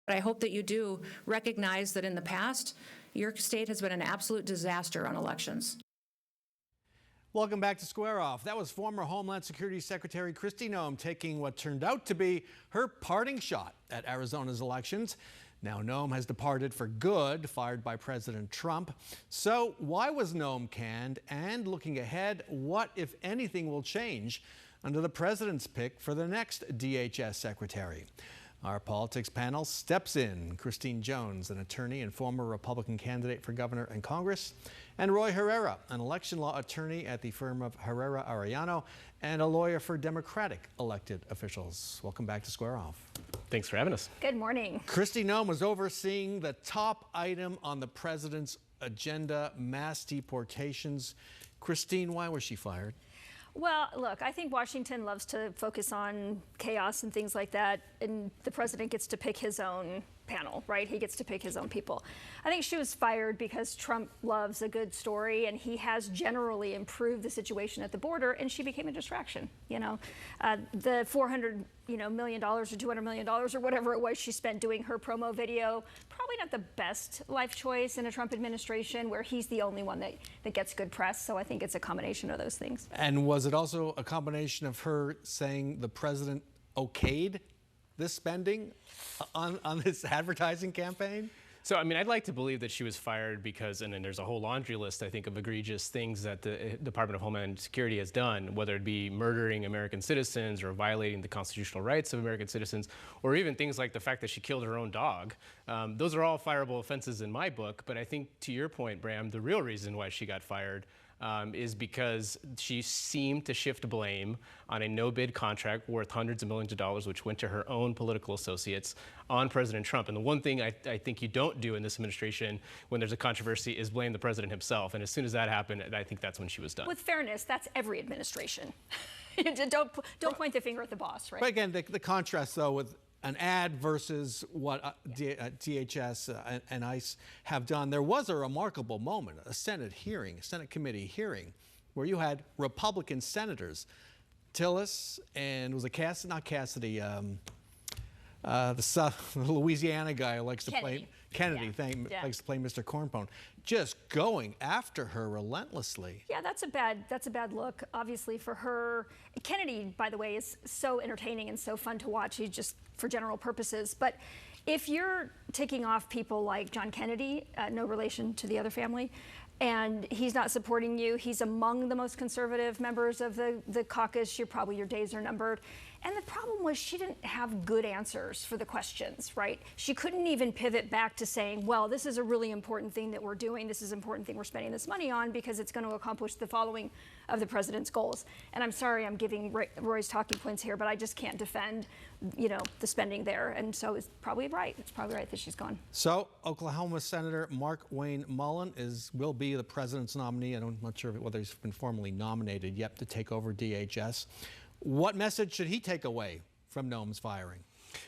But I hope that you do recognize that in the past, your state has been an absolute disaster on elections. Welcome back to Square Off. That was former Homeland Security Secretary Kristi Noem taking what turned out to be her parting shot at Arizona's elections. Now Noem has departed for good, fired by President Trump. So why was Noem canned? And looking ahead, what, if anything, will change under the president's pick for the next DHS secretary? Our politics panel steps in. Christine Jones, an attorney and former Republican candidate for governor and Congress, and Roy Herrera, an election law attorney at the firm of Herrera Arellano and a lawyer for Democratic elected officials. Welcome back to Square Off. Thanks for having us. Good morning. Kristi Noem was overseeing the top item on the president's agenda, mass deportations. Christine, why was she fired? Well, look, I think Washington loves to focus on chaos and things like that, and the president gets to pick his own panel, right? He gets to pick his own people. I think she was fired because Trump loves a good story, and he has generally improved the situation at the border, and she became a distraction. The $400 million or $200 million or whatever it was she spent doing her promo video, probably not the best life choice in a Trump administration where he's the only one that gets good press. So I think it's a combination of those things. And was it also a combination of her saying the president okayed this spending on this advertising campaign? So, I mean, I'd like to believe that she was fired because, and then there's a whole laundry list, I think, of egregious things that the Department of Homeland Security has done, whether it be murdering American citizens or violating the constitutional rights of American citizens, or even things like the fact that she killed her own dog. Those are all fireable offenses in my book. But I think, to your point, Bram, the real reason why she got fired is because she seemed to shift blame on a no-bid contract worth hundreds of millions of dollars, which went to her own political associates, on President Trump. And the one thing I think you don't do in this administration when there's a controversy is blame the president himself. And as soon as that happened, I think that's when she was done. With fairness, that's every administration. Don't point the finger at the boss, right? But again, the contrast, though, with an ad versus what DHS and ICE have done. There was a remarkable moment, a Senate committee hearing, where you had Republican senators, Tillis and was it not Cassidy, the Louisiana guy who likes to play Kennedy, likes to play Mr. Cornpone, just going after her relentlessly. Yeah, that's a bad look, obviously, for her. Kennedy, by the way, is so entertaining and so fun to watch. He's just for general purposes. But if you're taking off people like John Kennedy, no relation to the other family, and he's not supporting you, he's among the most conservative members of the caucus, your days are numbered. And the problem was she didn't have good answers for the questions, right? She couldn't even pivot back to saying, well, this is a really important thing that we're doing. This is an important thing we're spending this money on because it's going to accomplish the following of the president's goals. And I'm sorry I'm giving Roy's talking points here, but I just can't defend, the spending there. And so it's probably right. It's probably right that she's gone. So Oklahoma Senator Mark Wayne Mullen will be the president's nominee. I'm not sure whether he's been formally nominated yet to take over DHS. What message should he take away from Noem's firing?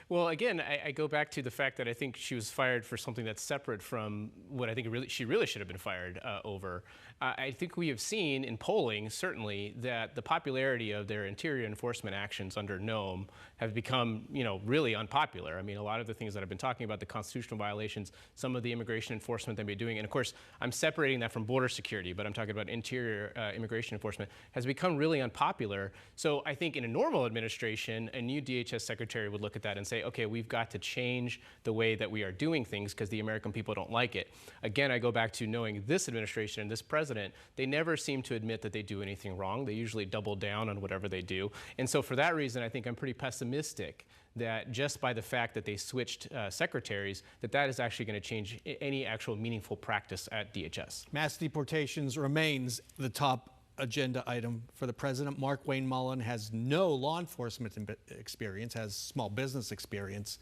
Well, again, I go back to the fact that I think she was fired for something that's separate from what I think she really should have been fired over. I think we have seen in polling, certainly, that the popularity of their interior enforcement actions under Noem have become, really unpopular. I mean, a lot of the things that I've been talking about, the constitutional violations, some of the immigration enforcement they've been doing, and of course, I'm separating that from border security, but I'm talking about interior immigration enforcement, has become really unpopular. So I think in a normal administration, a new DHS secretary would look at that and say, okay, we've got to change the way that we are doing things because the American people don't like it. Again, I go back to knowing this administration and this president, they never seem to admit that they do anything wrong. They usually double down on whatever they do. And so for that reason, I think I'm pretty pessimistic that just by the fact that they switched secretaries, that is actually going to change any actual meaningful practice at DHS. Mass deportations remains the top agenda item for the president. Mark Wayne Mullen has no law enforcement experience, has small business experience.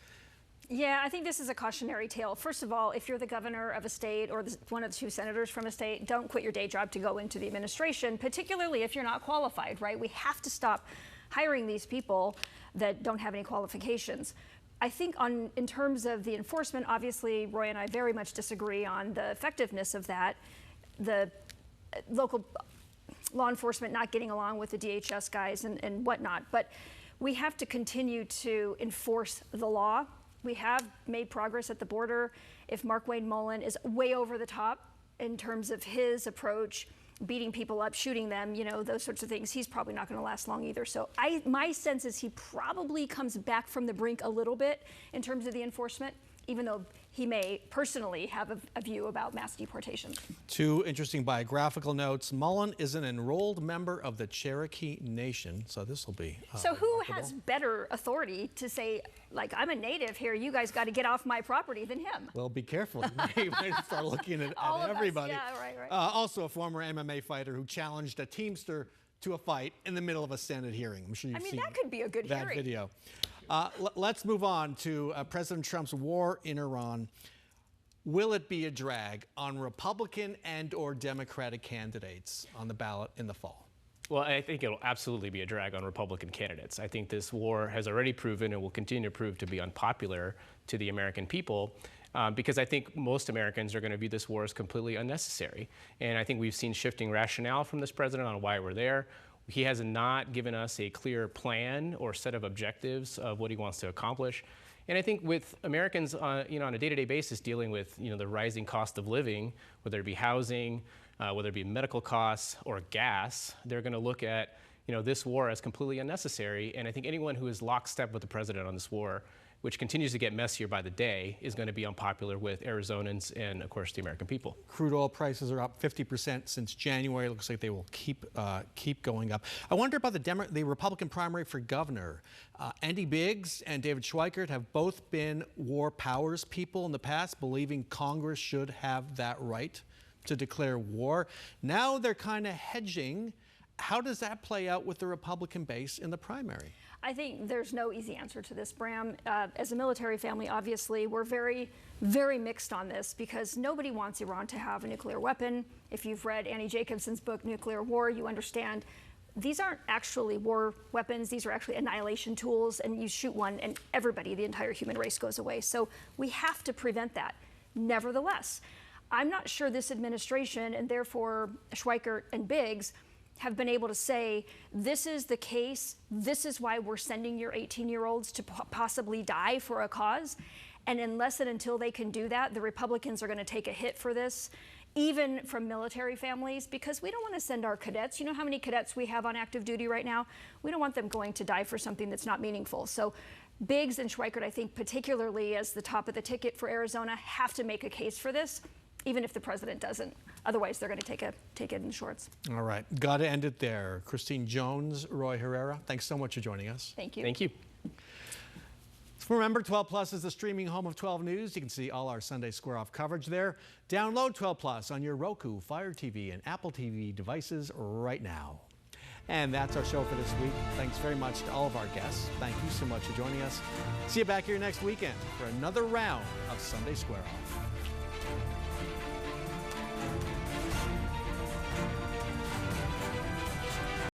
Yeah, I think this is a cautionary tale. First of all, if you're the governor of a state or one of the two senators from a state, don't quit your day job to go into the administration, particularly if you're not qualified, right? We have to stop hiring these people that don't have any qualifications. I think in terms of the enforcement, obviously, Roy and I very much disagree on the effectiveness of that. The local law enforcement not getting along with the DHS guys and whatnot. But we have to continue to enforce the law we have made progress at the border. If Mark Wayne Mullen is way over the top in terms of his approach, beating people up, shooting them, you know, those sorts of things, he's probably not going to last long either. So my sense is he probably comes back from the brink a little bit in terms of the enforcement, even though he may personally have a view about mass deportation. Two interesting biographical notes. Mullen is an enrolled member of the Cherokee Nation, so this will be So who remarkable. has better authority to say, like, I'm a native here, you guys got to get off my property than him? Well, be careful. You might start looking at All of us, everybody. yeah, right. Also a former MMA fighter who challenged a Teamster to a fight in the middle of a Senate hearing. I'm sure you've seen that could be a good that hearing. video. Let's move on to President Trump's war in Iran. Will it be a drag on Republican and or Democratic candidates on the ballot in the fall? Well, I think it'll absolutely be a drag on Republican candidates. I think this war has already proven and will continue to prove to be unpopular to the American people because I think most Americans are going to view this war as completely unnecessary. And I think we've seen shifting rationale from this president on why we're there. He has not given us a clear plan or set of objectives of what he wants to accomplish. And I think with Americans, on a day-to-day basis dealing with, the rising cost of living, whether it be housing, whether it be medical costs or gas, they're going to look at, this war as completely unnecessary. And I think anyone who is lockstep with the president on this war, which continues to get messier by the day, is going to be unpopular with Arizonans and, of course, the American people. Crude oil prices are up 50% since January. It looks like they will keep going up. I wonder about the Republican primary for governor. Andy Biggs and David Schweikert have both been war powers people in the past, believing Congress should have that right to declare war. Now they're kind of hedging. How does that play out with the Republican base in the primary? I think there's no easy answer to this, Bram. As a military family, obviously, we're very, very mixed on this because nobody wants Iran to have a nuclear weapon. If you've read Annie Jacobson's book, Nuclear War, you understand these aren't actually war weapons. These are actually annihilation tools, and you shoot one and everybody, the entire human race, goes away. So we have to prevent that. Nevertheless, I'm not sure this administration, and therefore Schweikert and Biggs, have been able to say, this is the case, this is why we're sending your 18-year-olds to possibly die for a cause. And unless and until they can do that, the Republicans are going to take a hit for this, even from military families, because we don't want to send our cadets. You know how many cadets we have on active duty right now? We don't want them going to die for something that's not meaningful. So Biggs and Schweikert, I think, particularly as the top of the ticket for Arizona, have to make a case for this, even if the president doesn't. Otherwise, they're going to take it in shorts. All right. Got to end it there. Christine Jones, Roy Herrera, thanks so much for joining us. Thank you. Thank you. Remember, 12 Plus is the streaming home of 12 News. You can see all our Sunday Square Off coverage there. Download 12 Plus on your Roku, Fire TV, and Apple TV devices right now. And that's our show for this week. Thanks very much to all of our guests. Thank you so much for joining us. See you back here next weekend for another round of Sunday Square Off.